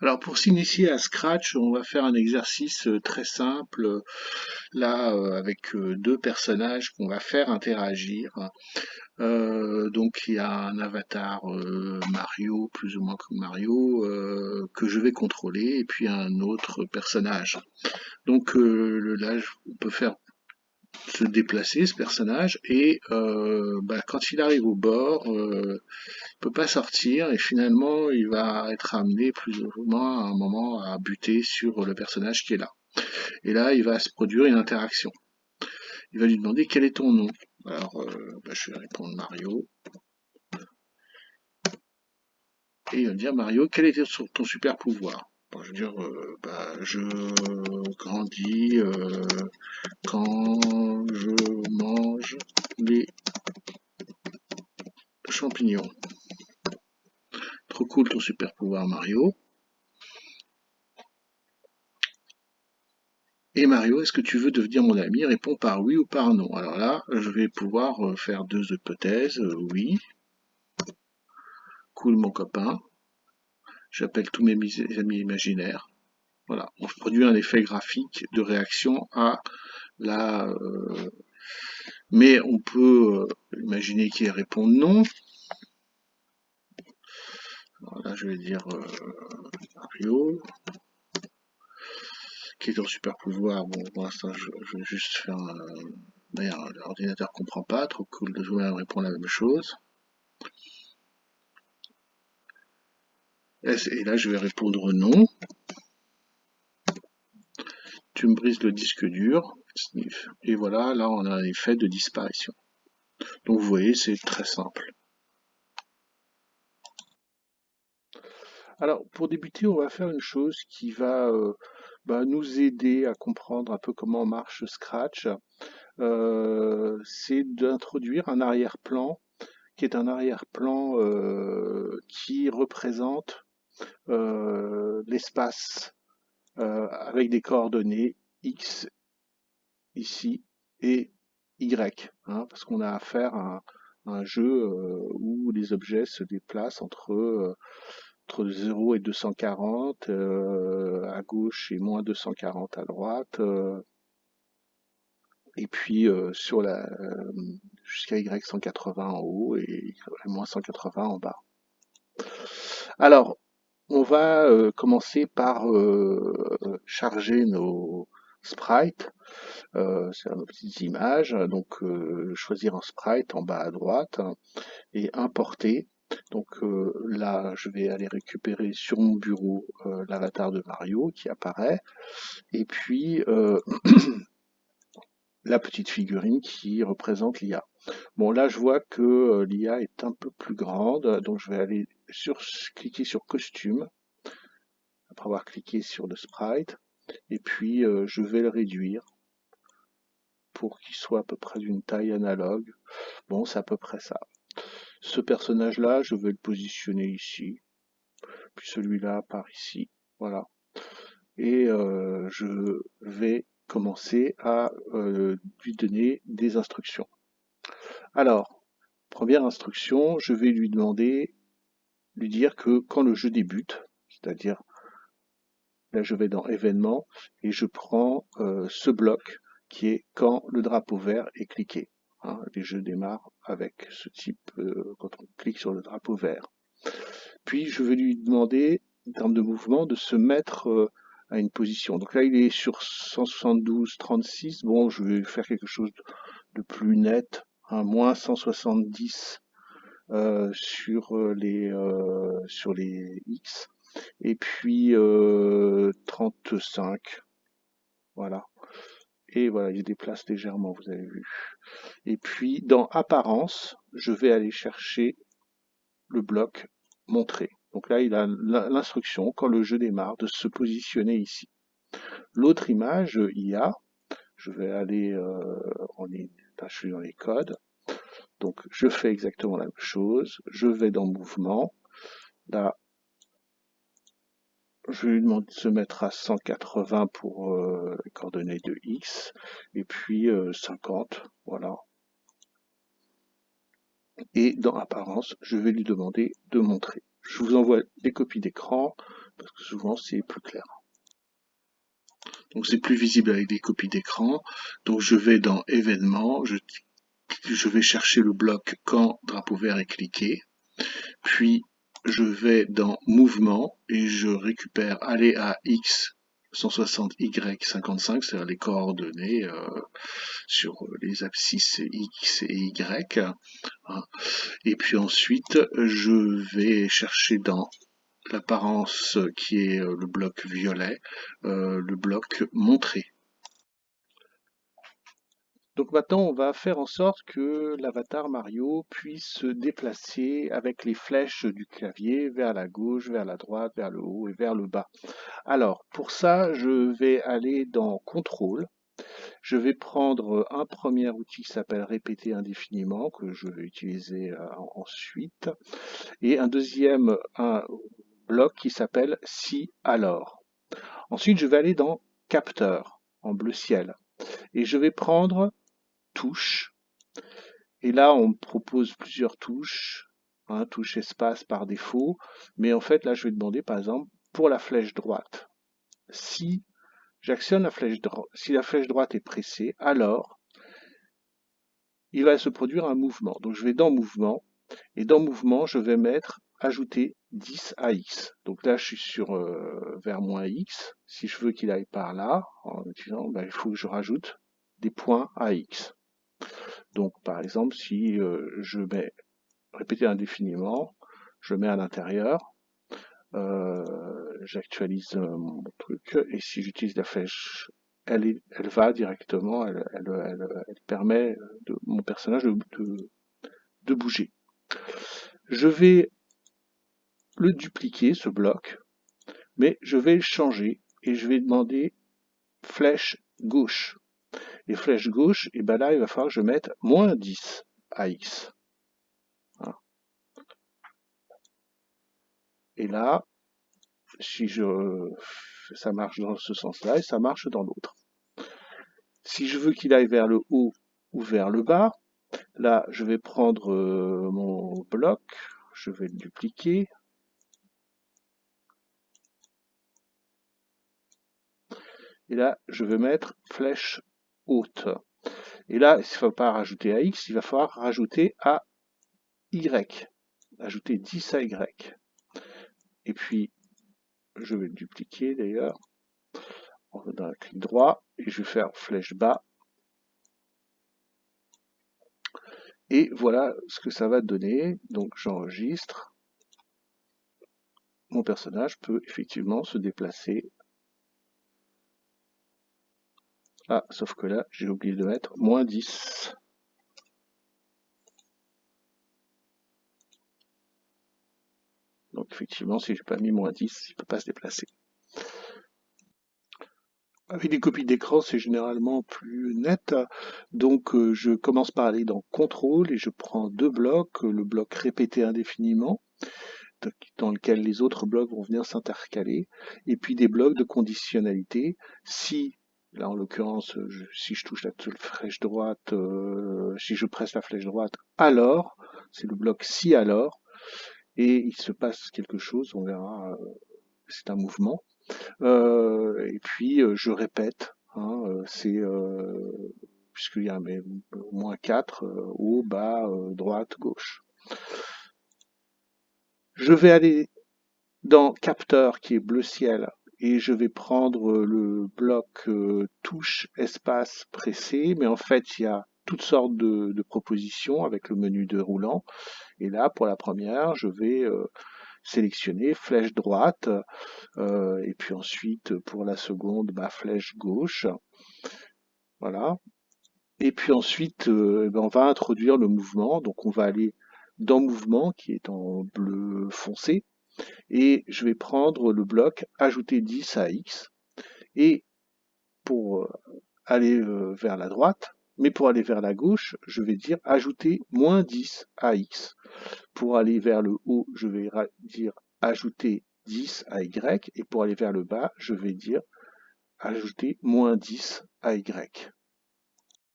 Alors pour s'initier à Scratch, on va faire un exercice très simple, là avec deux personnages qu'on va faire interagir. Donc il y a un avatar Mario, plus ou moins comme Mario, que je vais contrôler, et puis un autre personnage. Donc là, on peut faire se déplacer ce personnage, et quand il arrive au bord, il peut pas sortir, et finalement il va être amené plus ou moins à un moment à buter sur le personnage qui est là. Et là il va se produire une interaction. Il va lui demander quel est ton nom. Alors je vais répondre Mario, et il va me dire Mario, quel était ton super pouvoir. Bon, je veux dire, je grandis quand je mange les champignons. Trop cool ton super pouvoir Mario. Et Mario, est-ce que tu veux devenir mon ami? Réponds par oui ou par non. Alors là, je vais pouvoir faire deux hypothèses. Oui, cool mon copain. J'appelle tous mes amis imaginaires. Voilà, on produit un effet graphique de réaction à la... mais on peut imaginer qu'il répond non. Alors là, je vais dire Mario. Qui est ton super pouvoir? Bon, pour l'instant, je vais juste faire un... Merde, l'ordinateur comprend pas. Trop cool de jouer à me répondre la même chose. Et là, je vais répondre non. Tu me brises le disque dur. Et voilà, là, on a un effet de disparition. Donc, vous voyez, c'est très simple. Alors, pour débuter, on va faire une chose qui va nous aider à comprendre un peu comment marche Scratch. C'est d'introduire un arrière-plan qui est un arrière-plan qui représente l'espace avec des coordonnées X ici et Y, hein, parce qu'on a affaire à un jeu où les objets se déplacent entre 0 et 240 à gauche et moins 240 à droite, et puis jusqu'à Y 180 en haut et moins 180 en bas. Alors, on va commencer par charger nos sprites, c'est nos petites images. Donc, choisir un sprite en bas à droite et importer. Donc là, je vais aller récupérer sur mon bureau l'avatar de Mario qui apparaît, et puis la petite figurine qui représente l'IA. Bon, là, je vois que l'IA est un peu plus grande, donc je vais aller cliquer sur costume, après avoir cliqué sur le sprite, et puis je vais le réduire pour qu'il soit à peu près d'une taille analogue. Bon, c'est à peu près ça. Ce personnage-là, je vais le positionner ici, puis celui-là par ici, voilà. Et je vais commencer à lui donner des instructions. Alors, première instruction, je vais lui dire que quand le jeu débute, c'est-à-dire là je vais dans événements et je prends ce bloc qui est quand le drapeau vert est cliqué. Hein, les jeux démarrent avec ce type quand on clique sur le drapeau vert. Puis je vais lui demander, en termes de mouvement, de se mettre à une position. Donc là il est sur 172,36. Bon, je vais faire quelque chose de plus net, hein, moins 170 sur les X, et puis 35, voilà. Et voilà, il se déplace légèrement, vous avez vu. Et puis dans apparence, je vais aller chercher le bloc montrer. Donc là, il a l'instruction, quand le jeu démarre, de se positionner ici. L'autre image, IA, je vais aller je suis dans les codes. Donc je fais exactement la même chose, je vais dans mouvement, là je lui demande de se mettre à 180 pour les coordonnées de X, et puis 50, voilà. Et dans apparence, je vais lui demander de montrer. Je vous envoie des copies d'écran, parce que souvent c'est plus clair. Donc c'est plus visible avec des copies d'écran. Donc je vais dans événements, je vais chercher le bloc quand drapeau vert est cliqué, puis je vais dans mouvement et je récupère aller à X 160 Y 55, c'est-à-dire les coordonnées sur les abscisses X et Y. Hein. Et puis ensuite, je vais chercher dans l'apparence qui est le bloc violet, le bloc montré. Donc maintenant, on va faire en sorte que l'avatar Mario puisse se déplacer avec les flèches du clavier vers la gauche, vers la droite, vers le haut et vers le bas. Alors, pour ça, je vais aller dans Contrôle. Je vais prendre un premier outil qui s'appelle Répéter indéfiniment, que je vais utiliser ensuite, et un deuxième bloc qui s'appelle Si alors. Ensuite, je vais aller dans Capteur, en bleu ciel, et je vais prendre Touche. Et là, on me propose plusieurs touches, hein, touche espace par défaut, mais en fait, là, je vais demander, par exemple, pour la flèche droite. Si j'actionne la flèche droite, si la flèche droite est pressée, alors il va se produire un mouvement. Donc, je vais dans Mouvement, et dans Mouvement, je vais mettre Ajouter 10 à X. Donc là, je suis sur vers moins X. Si je veux qu'il aille par là, en utilisant, ben, il faut que je rajoute des points à X. Donc, par exemple, si je mets répéter indéfiniment, je mets à l'intérieur, j'actualise mon truc, et si j'utilise la flèche, elle va directement, elle permet de mon personnage de bouger. Je vais le dupliquer, ce bloc, mais je vais le changer, et je vais demander flèche gauche. Et flèche gauche, et ben là, il va falloir que je mette moins 10 à X. Voilà. Et là, si ça marche dans ce sens-là et ça marche dans l'autre. Si je veux qu'il aille vers le haut ou vers le bas, là, je vais prendre mon bloc, je vais le dupliquer. Et là, je vais mettre flèche haute. Et là, il ne faut pas rajouter à X, il va falloir rajouter à Y. Ajouter 10 à Y. Et puis, je vais le dupliquer d'ailleurs. On va dans un clic droit et je vais faire flèche bas. Et voilà ce que ça va donner. Donc j'enregistre. Mon personnage peut effectivement se déplacer. Ah, sauf que là, j'ai oublié de mettre moins 10. Donc effectivement, si j'ai pas mis moins 10, il ne peut pas se déplacer. Avec des copies d'écran, c'est généralement plus net. Donc je commence par aller dans Contrôle et je prends deux blocs. Le bloc répéter indéfiniment, dans lequel les autres blocs vont venir s'intercaler, et puis des blocs de conditionnalité. Si, là en l'occurrence, si je touche la flèche droite, si je presse la flèche droite, alors, c'est le bloc si alors, et il se passe quelque chose, on verra, c'est un mouvement. Et puis je répète, hein, c'est puisqu'il y a au moins 4, haut, bas, droite, gauche. Je vais aller dans capteur qui est bleu ciel et je vais prendre le bloc touche espace pressé, mais en fait il y a toutes sortes de propositions avec le menu déroulant. Et là, pour la première, je vais sélectionner flèche droite, et puis ensuite pour la seconde, flèche gauche. Voilà. Et puis ensuite, on va introduire le mouvement. Donc on va aller dans mouvement qui est en bleu foncé. Et je vais prendre le bloc ajouter 10 à X. Et pour aller vers la droite, mais pour aller vers la gauche, je vais dire ajouter moins 10 à X. Pour aller vers le haut, je vais dire ajouter 10 à Y. Et pour aller vers le bas, je vais dire ajouter moins 10 à Y.